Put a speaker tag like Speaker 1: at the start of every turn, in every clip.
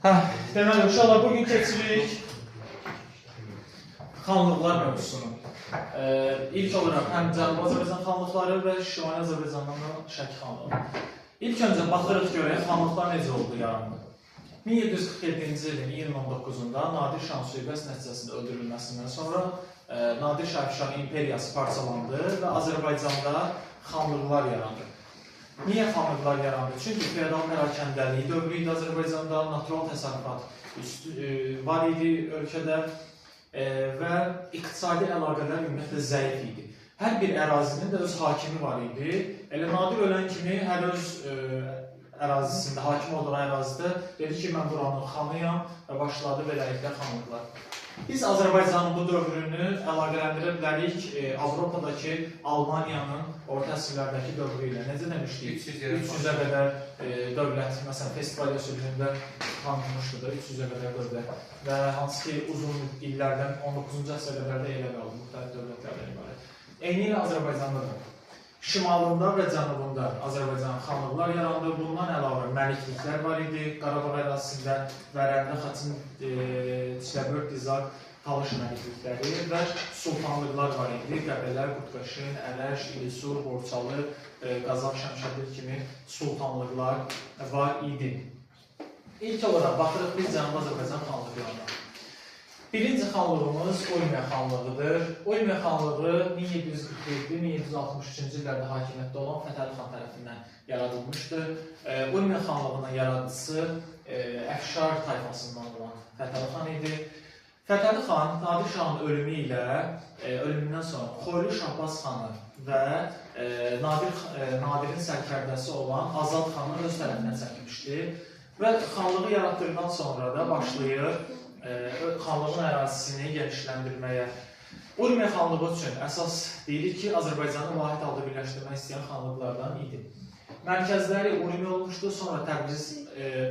Speaker 1: Deməli, uşaqlar, bugün keçirik xanlıqlar mövzusunu. İlk olaraq həm Cənubi Azərbaycan xanlıqları və Şimali Azərbaycandan da Şəki xanlığı. İlk öncə baxırıq görək xanlıqlar necə oldu yarandı. 1747-ci ilin iyunun 19-da Nadir Şah sui-qəsd nəticəsində öldürülməsindən sonra Nadir Şah imperiyası parçalandı və Azərbaycanda xanlıqlar yarandı. Niyə xanlıqlar yarandı? Çünki feodal pərakəndəliyi dövrü idi Azərbaycanda, natural təsərrüfat var idi ölkədə və iqtisadi əlaqələr ümumiyyətlə zəif idi. Hər bir ərazinin də öz hakimi var idi. Elə Nadir ölən kimi hər öz ərazisində, hakim olduğu ərazidə dedi ki, mən buranın xanıyam və başladı beləliklə xanlıqlar. Biz Azərbaycanın bu dövrünü əlaqələndirə bilərik Avropadakı Almaniyanın orta əsrlərdəki dövrü ilə. Necə demişdik? 300-ə qədər dövlət, məsələn, Festivalya sülhündə tanınmışdır da 300-ə qədər dövlət və hansı ki, uzun illərdən 19-cu əsrə qədər də elə qaldı, müxtəlif dövlətlərdən ibarət. Eyni ilə Azərbaycanda da. Şimalında və cənubunda Azərbaycan xanlıqlar yarandı. Bundan əlavə məlikliklər var idi. Qarabağ ərazisində Vərəndə, Xaçın, Çiləbörd, Dizaq, Talış məliklikləri və sultanlıqlar var idi. Qəbələ, Qurtqaşın, Ələş, İlisur, Borçalı, Qazaq, Şəmşədir kimi sultanlıqlar var idi. İlk olaraq baxırıq biz Cənubi Azərbaycan xanlıqlarına. Birinci xanlığımız Urmiya xanlığıdır. Urmiya xanlığı 1747-1763-cü illərdə hakimiyyətdə olan Fətəli xan tərəfindən yaradılmışdır. Urmiya xanlığının yaradıcısı Əfşar tayfasından olan Fətəli xan idi. Fətəli xan Nadir Şahın ölümü ilə ölümündən sonra Xoylu Şahbaz xanı və Nadirin sərkərdəsi olan Azad xanı öz tərəfindən çəkmişdir və xanlığı yaratdıqdan sonra da başlayır xanlığın ərazisini genişləndirməyə. Urmiya xanlığı üçün əsas deyirik ki, Azərbaycanı vahid halda birləşdirmək istəyən xanlıqlardan idi. Mərkəzləri Urmiya olmuşdu, sonra Təbriz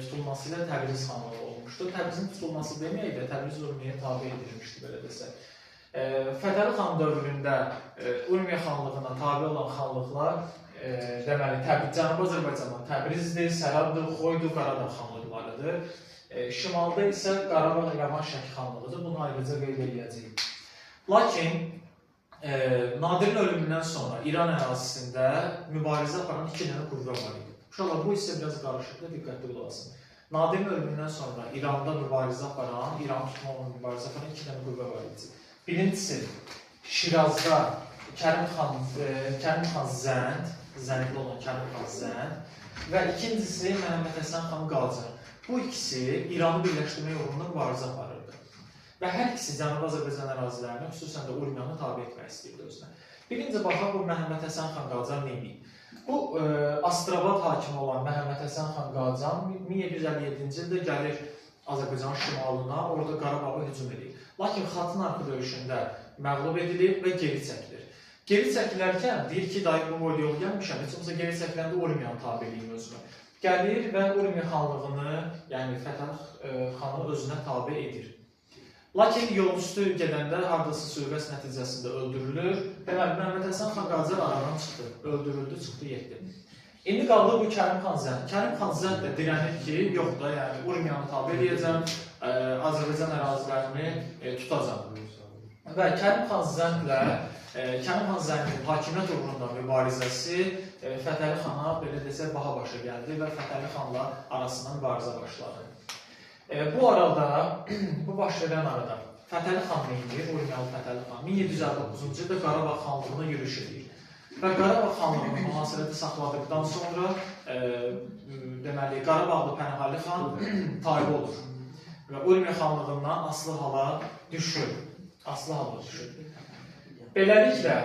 Speaker 1: tutulması ilə Təbriz xanlığı olmuşdu. Təbrizin tutulması deməyək də Təbriz Urmiyaya tabi edilmişdi, belə desək. Fətəli xan dövründə Urmiya xanlığına tabi olan xanlıqlar deməli, Cənubi Azərbaycandan Təbrizdir, Sərabdır, Xoydur, Qaradağ xanlıqlarıdır. Şimalda isə Qarabağ, İrəvan, Şəki xanlığıdır. Bunu ayrıca qeyd edəcəyik. Lakin Nadirin ölümündən sonra İran ərazisində mübarizə aparan iki dənə qüvvə var idi. Uşaqlar, bu hissə biraz qarışıqdır, diqqətli olasın. Nadirin ölümündən sonra İranda mübarizə aparan, İran tutma olan mübarizə aparan iki dənə qüvvə var idi. Birincisi, Şirazda Kərim xan Zənd olan Kərim xan Zənd və ikincisi Məhəmməd Həsən xan Qacar. Bu ikisi İranı birləşdirmək yolunda mübarizə aparırdı. Və hər ikisi Cənubi Azərbaycan ərazilərini, xüsusən də Urmiyanı tabi etmək istəyirdi özünə. Birinci baxaq, bu Məhəmməd Həsən xan Qacar neydi? Bu, Astrabad hakimi olan Məhəmməd Həsən xan Qacar 1757-ci ildə gəlir Azərbaycanın şimalına, orada Qarabağa hücum edir. Lakin Xatın arxı döyüşündə məğlub edilir və geri çəkilir. Geri çəkilərkən deyir ki, daim bu boyda yol gəlmişəm, heç olmasa geri çəkiləndə Urmiyanı tabi edeyim özümə. Gəlir və Urmiya xanlığını, yəni Fətəli xanı özünə tabi edir. Lakin yolüstü gedəndə hardasa sui-qəsd nəticəsində öldürülür. Deməli, Məhəmməd Həsən xan Qacar aradan çıxdı, öldürüldü, çıxdı, getdi. İndi qaldı bu Kərim xan Zənd. Kərim xan Zənd də dirənir ki, yox da, yəni Urmiyanı tabi edəcəm, Azərbaycan ərazilərini tutacam. Və Kərim xan Zəndin hakimiyyət uğrunda mübarizəsi Fətəli xana, belə desək, baha başa gəldi və Fətəli xanla arasında mübarizə başladı. Bu arada, bu baş verən arada Fətəli xan neydir? Urmiyalı Fətəli xan 1759-cu ildə Qarabağ xanlığına yürüş edir. Və Qarabağ xanlığını mühasirədə saxladıqdan sonra deməli, Qarabağlı Pənahəli xan tabi olur və Urmiya xanlığından asılı hala düşür. Beləliklə,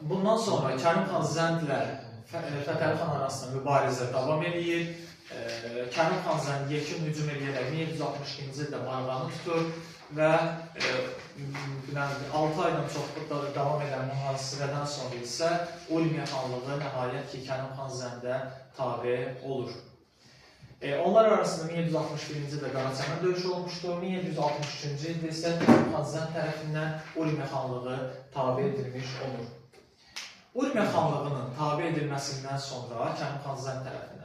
Speaker 1: bundan sonra Kərim xan Zəndlə Fətəli xan arasında mübarizə davam edir. Kərim xan Zənd yekun hücum edərək 1762-ci ildə Marğanı tutur və 6 aydan çox davam edən mühasirədən sonra isə Urmiya xanlığı nəhayət ki, Kərim xan Zəndə tabi olur. Onlar arasında 1761-ci ildə Qaraçəmən döyüşü olmuşdur. 1763-cü ildə isə Kərim xan Zənd tərəfindən Urmiya xanlığı tabi edilmiş olur. Urmiya xanlığının tabi edilməsindən sonra Kərim xan Zənd tərəfindən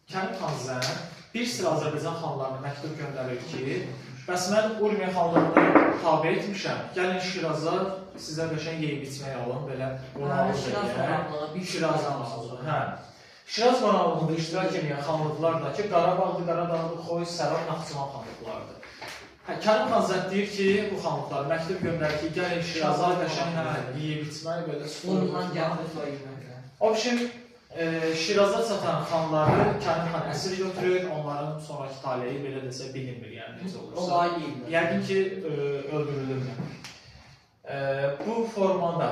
Speaker 1: Kərim xan Zən bir sıra Azərbaycan xanlarına məktub göndərir ki, bəs mən Urmiya xanlığını tabi etmişəm, gəlin Şiraza sizə qəşəng yeyib içmək alın, belə qonaqlıq Şiraz qonaqlığı. Hə. Şiraz qonaqlığında iştirak edən xanlıqlar da ki, Qarabağdı, Qaradağdı, Xoy, Sərab, Naxçıvan xanlıqlardır. Kərim xan Zət deyir ki, bu xanlıqlar məktub göndərir ki, gəlin Şiraza qəşəng yeyib içmək, belə
Speaker 2: Ondan
Speaker 1: o biçim Şiraza çatan xanları Kərim xan əsir götürür, onların sonraki taleyi belə desə bilinmir, yəni necə olursa. Yəqin ki, öldürülürlər. Bu formada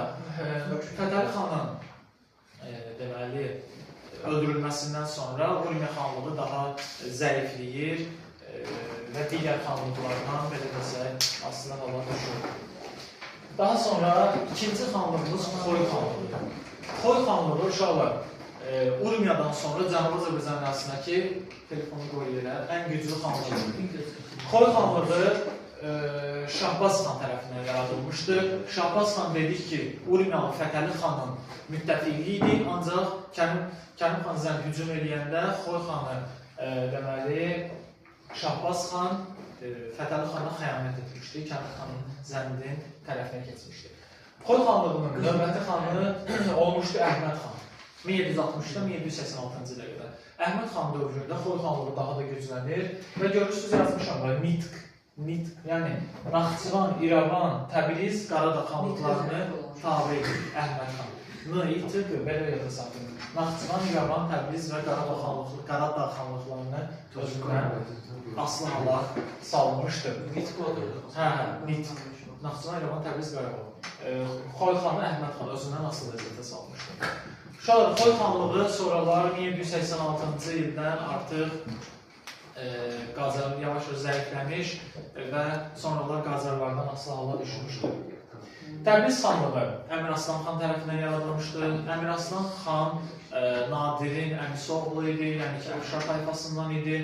Speaker 1: Fətəli xanın deməli öldürülməsindən sonra Urmiya xanlığı daha zəifləyir və digər xanlıqlardan belə desək aslında hala düşür. Daha sonra ikinci xanlığımız Xoy xanlığı. Xoy xanlığı uşaqlar Urmiyadan sonra Cənubi Azərbaycan ərazisindəki telefonu qoyuyorlar, ən güclü xanlığı. Xoy xanlığı Şahbaz xan tərəfindən yaradılmışdır. Şahbaz xan dedik ki, Urmiyalı Fətəli xanın müttəfiqi idi, ancaq Kərim xan Zən hücum eləyəndə Xoy xanı deməli Şahbaz xan Fətəli xana xəyanət etmişdi, Kərim xanın Zəndin tərəfinə keçmişdi. Xoy xanlığının növbəti xanı olmuşdu Əhməd xan. 1760-dan 1786-cı ilə qədər. Əhməd xan dövründə Xoy xanlığı daha da güclənir və görürsünüz yazmışam var, Nitq, yəni Naxçıvan, İrəvan, Təbriz, Qaradağ xanlıqlarını tabi edir Əhməd xan. Nitq, belə yada saxlayın. Naxçıvan, İrəvan, Təbriz və Qaradağ xanlıqlarını özündən aslı hala salmışdır.
Speaker 2: Nitq odur.
Speaker 1: Hə, Nitq. Naxçıvan, İrəvan, Təbriz, Qaradağ. Xoy xanı Əhməd xan özündən asılı vəziyyətə salmışdır. Uşaqlar, Xoy xanlığı sonralar 1786-cı ildən artıq yavaş-yavaş zəifləmiş və sonralar Qacarlardan asılı hala düşmüşdür. Təbriz xanlığı Əmir Aslan xan tərəfindən yaradılmışdır. Əmir Aslan xan Nadirin əmisi oğlu idi, yəni ki, Əfşar tayfasından idi.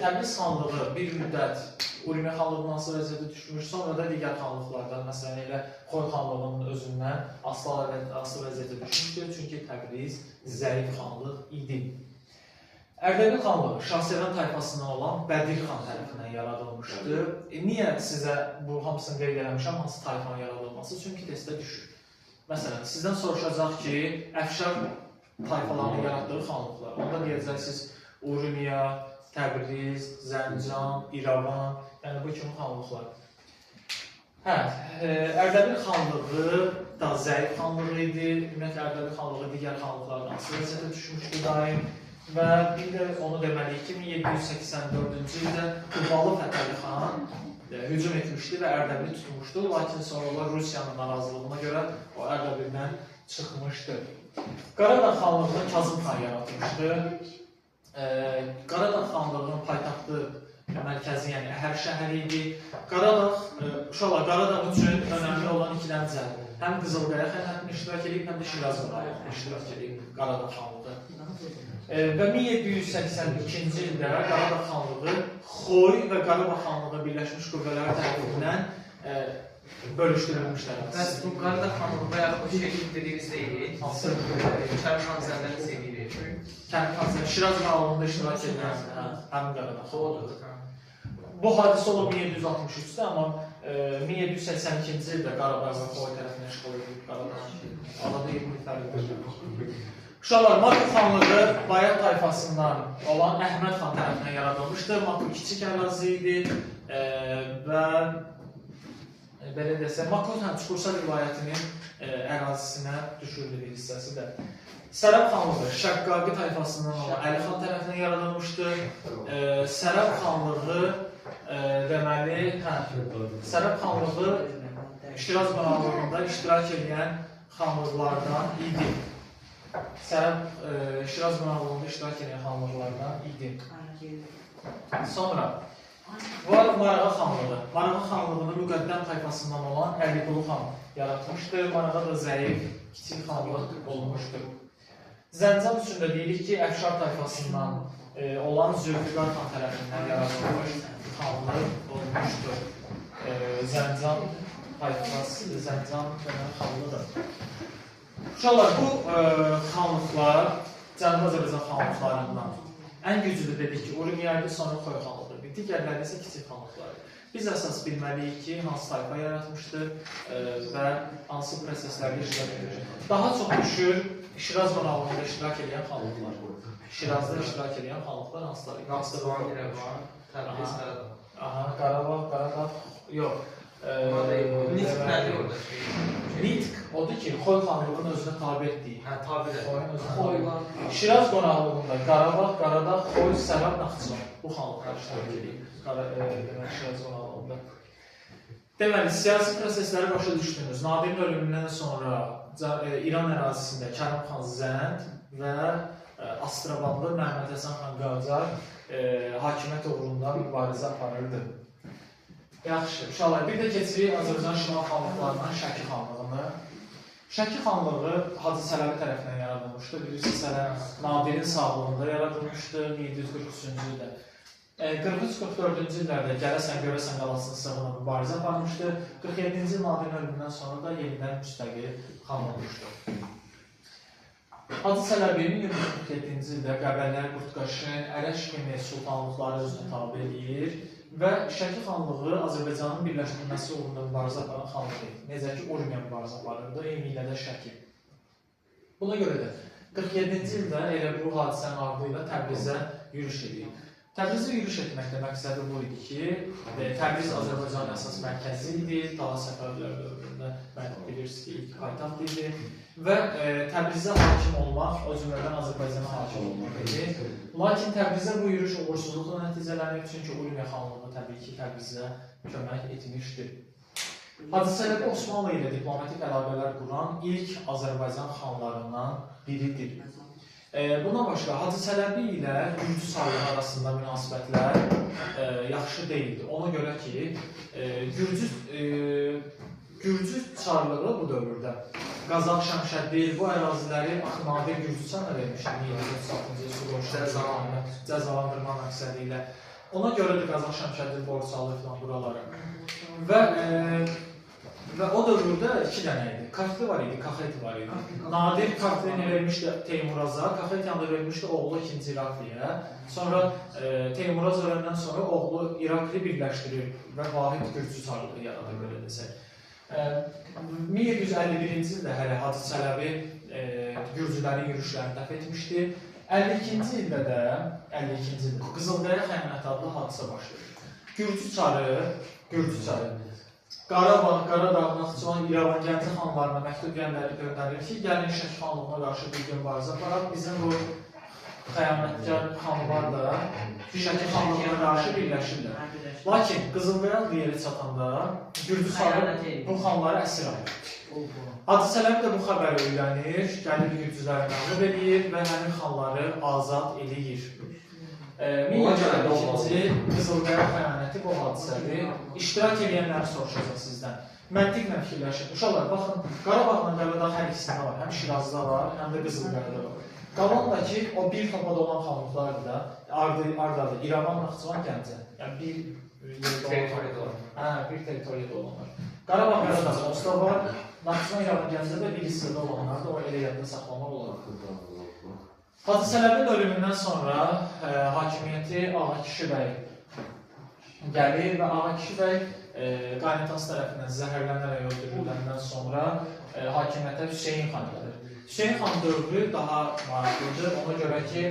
Speaker 1: Təbriz xanlığı bir müddət Urmiya xanlığının asılı vəziyyətə düşmüş, sonra da digər xanlıqlardan, məsələn elə Xoy xanlığının özündən asılı vəziyyətə düşmüşdür, çünki Təbriz zəif xanlıq idi. Ərdəbil xanlığı Şahsevən tayfasından olan Bədir xan tərəfindən yaradılmışdır. Niyə sizə bu hamısını qeyd eləmişəm, hansı tayfanın yaradılması? Çünki testdə düşür. Məsələn, sizdən soruşacaq ki, Əfşar tayfalarını yaratdığı xanlıqlar. Onda deyəcəksiniz Urmiya, Təbriz, Zəncan, İrəvan, yəni bu kimi xanlıqlar. Ərdəbil xanlığı da zəif xanlığı idi. Ümumiyyətlə, Ərdəbil xanlığı digər xanlıqlardan asılı vəziyyətə düşmüşdü daim. Və bir də onu deməliyik ki, 1784-cü ildə Qubalı Fətəli xan hücum etmişdi və Ərdəbili tutmuşdu. Lakin sonralar Rusiyanın narazılığına görə o Ərdəbildən çıxmışdı. Qaradağ xanlığını Kazım xan yaratmışdı. Qaradağ xanlığının paytaxtı mərkəzi, yəni Əhər şəhəri idi. Qaradağ üçün önəmli olan iki dənə cəhət. Həm Qızılqaya xəyanətini iştirak edib, həm də Şiraz xəyanətini iştirak edib Qaradağ xanlığı. Və 1782-ci ildə Qaradağ xanlığı Xoy və Qarabağ xanlığı Birləşmiş Qüvvələri tərəfindən bölüşdürülmüşlər.
Speaker 2: Bəs bu Qaradağ xanlığı bayaq o şey dediyiniz deyil. Kərim xan Zəndən sevgili.
Speaker 1: Kərim xan Zəndən Şiraz qanalında iştirak edən həmin Qaradağ xanlığı.
Speaker 2: Xoydur.
Speaker 1: Bu hadisə olub 1763-də, amma 1782-ci ildə Qarabağ və Xoy tərəfindən işğal edilib Qaradağ. Arada 20 il fərqli. Uşaqlar, Makı xanlığı Bayat tayfasından olan Əhməd xan tərəfindən yaradılmışdır. Makı kiçik ərazi idi və belə desək, Makı Çukursar vilayətinin ərazisinə düşürdü bir hissəsi də. Sərəb xanlığı Şəqqaqi tayfasından olan Əli xan tərəfindən yaradılmışdır. Sərəb xanlığı deməli, Sərəb xanlığı Şiraz qonaqlığında iştirak edən xanlıqlardan idi. Şiraz qonaqlığında iştirak edən xanlıqlardan idi. Sonra var Marağa xanlığı. Marağa xanlığını Müqəddəm tayfasından olan Əliqulu xan yaratmışdır. Marağa da zəif, kiçik xanlıq olmuşdur. Zəncan üçün də deyirik ki, Əfşar tayfasından olan Zülfüqar xan tərəfindən yaradılmış xanlıq olmuşdur. Zəncan tayfası, Zəncan xanlığıdır. Uşaqlar, bu xanlıqlar Cənubi Azərbaycan xanlıqlarından Ən güclü dedik ki, Urmiyaydı, sonra Xoy xanlığı idi. Digərləri isə kiçik xanlıqlar idi. Biz əsas bilməliyik ki, hansı tayfa yaratmışdır və hansı proseslərdə iştirak edir. Daha çox düşür Şiraz qonaqlığında iştirak edən xanlıqlar. Şirazda iştirak edən xanlıqlar hansılar?
Speaker 2: Naxçıvan, İrəvan, Təbriz, Qaradağ.
Speaker 1: Aha, Qarabağ, yox.
Speaker 2: Nitq nədir orada?
Speaker 1: Nitq odur ki, Xoy xanlığının özünə tabi etdiyi.
Speaker 2: Hə, tabidir.
Speaker 1: Xoylar. Şiraz qonaqlığında Qarabağ, Qaradağ, Xoy, Sərab, Naxçıvan bu xanlıqlar iştirak edir. Şiraz qonaqlığında. Deməli, siyasi prosesləri başa düşdünüz. Nadirin ölümündən sonra İran ərazisində Kərim xan Zənd və Astrabanlı Məhəmməd Həsən xan Qacar hakimiyyət uğrunda mübarizə aparırdı. Yaxşı, uşaqlar, bir də keçirik Azərbaycan Şimal xanlıqlarından Şəki xanlığını. Şəki xanlığı Hacı Çələbi tərəfindən yaradılmışdı. Bilirsiniz, Nadirin sağlığında yaradılmışdı 1743-cü ildə. 43-44-cü illərdə Gələsən, Görəsən qalasının sığına mübarizə aparmışdı. 47-ci il Nadirin ölümündən sonra da yenidən müstəqil xan olmuşdu. Hacı Çələbi 1747-ci ildə Qəbələ, Qurtqaşın, Ərəş kimi sultanlıqları özünə tabi edir və Şəki xanlığı Azərbaycanın birləşdirilməsi uğrunda mübarizə aparan xanlıq idi. Necə ki, Urmiya mübarizə aparırdı, eyni ilə də Şəki. Buna görə də 47-ci ildə elə bu hadisənin ardı ilə Təbrizə yürüş edir. Təbrizə yürüş etməkdə məqsədi bu idi ki, Təbriz Azərbaycanın əsas mərkəzi idi, daha Səfəvilər dövründə bilirsiniz ki, ilk paytaxt idi və Təbrizə hakim olmaq, o cümlədən Azərbaycana hakim olmaq idi. Lakin Təbrizə bu yürüş uğursuzluqla nəticələnir, çünki Urmiya xanlığı təbii ki, Təbrizə kömək etmişdir. Hacı Çələbi Osmanlı ilə diplomatik əlaqələr quran ilk Azərbaycan xanlarından biridir. Bundan başqa, Hacı Çələbi ilə Gürcü Çarlığı arasında münasibətlər yaxşı deyildi. Ona görə ki, Gürcü Çarlığı bu dövrdə Qazaq, Şəmşəddin bu əraziləri Nadir Gürcüstan'a vermişdi 1736-cı cəzalandırma məqsədi ilə. Ona görə də Qazaq, Şəmşəddin borc alır filan buraları. Və o dövrdə iki dənə idi. Kartli var idi, Kaxeti var idi. Nadir Kartlini vermişdi Teymuraza, Kaxetiyanı da vermişdi oğlu 2-ci İrakliyə. Sonra Teymuraz öləndən sonra oğlu İrakli birləşdirir və vahid Gürcü Çarlığı yaradır, belə desək. 1751-ci ildə hələ Hacı Çələbi Gürcülərin yürüşlərini dəf etmişdi. 52-ci ildə də Qızılqaya xəyanəti adlı hadisə başlayır. Gürcü Çarı Qarabağ, Qaradağ, Naxçıvan, İrəvan, Gəncə xanlarına məktub göndərir ki, gəlin Şəki xanlığına qarşı bir mübarizə aparaq. Bizim bu xəyanətkar xanlar da Şəki xanlığına qarşı birləşirlər. Lakin Qızılqaya adlı yerə çatanda Gürcü Çarı bu xanları əsir alır. Hacı Çələbi də bu xəbəri öyrənir, gəlir Gürcüləri məğlub edir və həmin xanları azad edir. 1752-ci Qızılqaya xəyanəti bu hadisədir. İştirak edənləri soruşacaq sizdən. Məntiqlə fikirləşin. Uşaqlar, baxın, Qarabağla Qaradağ hər ikisində var. Həm Şirazda var, həm də Qızılqayada var. Qalanındakı o bir topada olan xanlıqlardır da, ardadır, İrəvan, Naxçıvan, Gəncə. Yəni bir
Speaker 2: territoriyada olanlar.
Speaker 1: Hə, bir territoriyada olanlar. Qarabağ, Qaradağ onsda var, Naxçıvan, İrəvan, Gəncə də bir hissədə olanlar da o elə yadda saxlamaq olar. Hacı Çələbin ölümündən sonra hakimiyyəti Ağa Kişi bəy gəlir və Ağa Kişi bəy qaynatası tərəfindən zəhərlənərək öldürüləndən sonra hakimiyyətə Hüseyin xan gəlir. Hüseyin xan dövrü daha maraqlıdır, ona görə ki,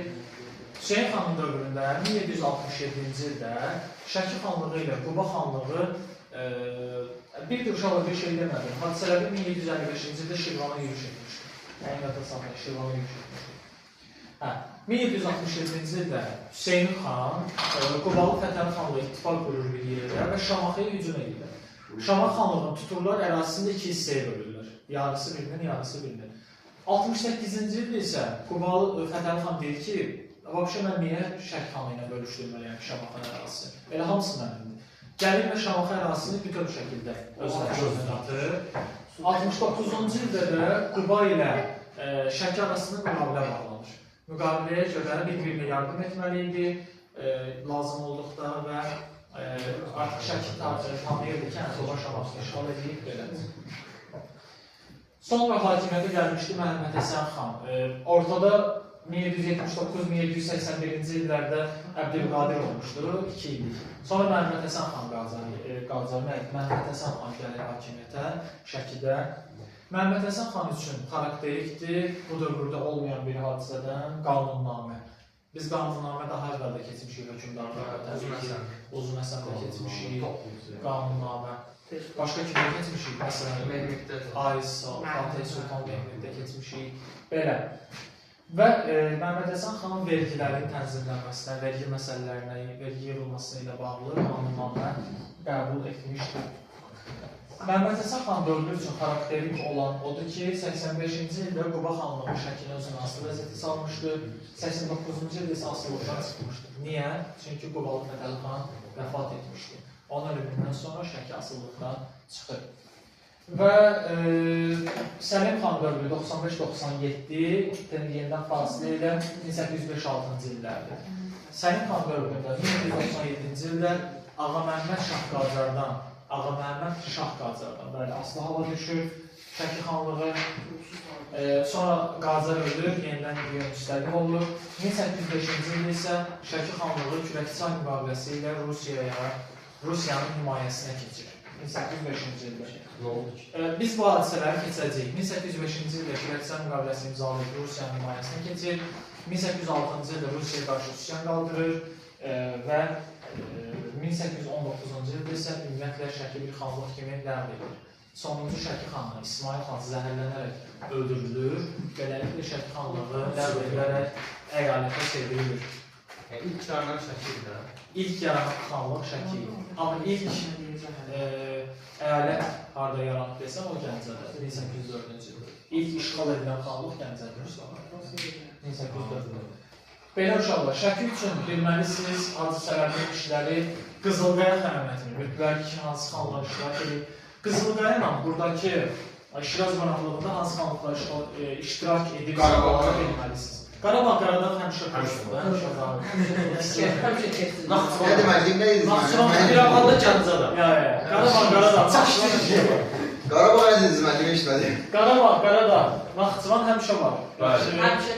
Speaker 1: Hüseyin xanın dövründə 1767-ci ildə Şəki xanlığı ilə Quba xanlığı bir də uşaqla bir şey demədim. Hacı Çələbi 1755-ci ildə Şirvana yürüş etmişdir. Yəni yadda saxlayın, Şirvana yürüş etmişdir. 1767-ci ildə Hüseyin xan Qubalı Fətəli xanlığı ittifaq qurur bir yerdə və Şamaxıya hücum edirlər. Şamax xanlığını tuturlar, ərazisində iki hissəyə bölürlər. Yarısı bilinir, yarısı bilinir. 68-ci ildə isə Qubalı Fətəli xan deyir ki, vəbşə mən niyə Şəki xanlığı ilə bölüşdürməliyəm Şamaxın ərazisi? Elə hamısı mənimdir. Gəlir və Şamaxı ərazisini bütöv şəkildə özünə atır. 69-cu ildə də Quba ilə Şəki arasında müqavilə bağlanır. Müqaviləyə görə bir-birinə yardım etməli idi, lazım olduqda və artıq Şəki tanıyırdı ki, Quba Şamaxı işğal edib belədir. Sonra hakimiyyətə gəlmişdi Məhəmməd Həsən xan. Ortada 1779-1781-ci illərdə Əbdülqadir olmuşdur, 2 illik. Sonra Məhəmməd Həsən xan Məhəmməd Həsən xan gəlir hakimiyyətə Şəkidə. Məhəmməd Həsən xan üçün xarakterikdir, bu dövrdə olmayan bir hadisədən qanunnamə. Biz qanunnamə daha əvvəldə keçmişik hökmdarlıqda, Uzun Həsəndə keçmişik, qanunnamə. Başqa kimdə keçmişik? Məsələn, Aysa, Fatih Sultan Mehmeddə keçmişik. Belə. Və Məhəmməd Həsən xanın vergilərin tənzimlənməsinə, vergi məsələlərinə, vergi yığılması ilə bağlı qanunnamə qəbul etmişdir. Məhəmməd Həsən xan dövrü üçün xarakterik olan odur ki, 85-ci ildə Quba xanlığı Şəkini özünə asılı vəziyyətə salmışdır, 89-cu ildə isə asılıqdan çıxmışdır. Niyə? Çünki Qubalı Fətəli xan vəfat etmişdir. Onun ölümündən sonra Şəki asılıqdan çıxır. Və Səlim xan dövrü 95-97 yenidən fasilə ilə 1805-6-cı illərdir. Səlim xan dövründə 1997-ci ildə Ağa Məhəmməd Şah Qacardan bəli, asılı hala düşür, Şəki xanlığı. Sonra Qacar ölür, yenidən müstəqil olur. 1805-ci ildə isə Şəki xanlığı Kürəkçay müqaviləsi ilə Rusiyanın himayəsinə keçir. 1805-ci ildə. Biz bu hadisələri keçəcəyik. 1805-ci ildə Kürəkçay müqaviləsi imzalayıb Rusiyanın himayəsinə keçir. 1806-cı ildə Rusiyaya qarşı üsyan qaldırır və 1819-cu ildə isə ümumiyyətlə Şəki bir xanlıq kimi ləğv edir. Sonuncu Şəki xanlığı İsmail xan zəhərlənərək öldürülür. Beləliklə Şəki xanlığı ləğv edilərək əyalətə çevrilir.
Speaker 2: İlk yaranan Şəkidir.
Speaker 1: İlk yaranan xanlıq Şəki. Amma ilk əyalət harada yaranıb desəm, o Gəncədə, 1804-cü ildə. İlk işğal edilən xanlıq Gəncədir. 1804-cü. Belə uşaqlar, Şəki üçün bilməlisiniz hadisələrin işləri Qızılqaya xəyanətini, mütləq ki, hansı xanlıqlar iştirak edir. Qızılqaya ilə buradakı Şiraz qonaqlığında hansı xanlıqlar iştirak edir, bilməlisiniz. Qarabağ Qaradağ həmişə qoşulur, həmişə qalır.
Speaker 3: Ne demeliyim, ne izin?
Speaker 2: İraqanda Gəncədə.
Speaker 1: Qarabağ Qaradağ.
Speaker 3: Qarabağ ne izin işmedi?
Speaker 1: Qarabağ Qaradağ. Naxçıvan həmişə var.
Speaker 4: Həmişə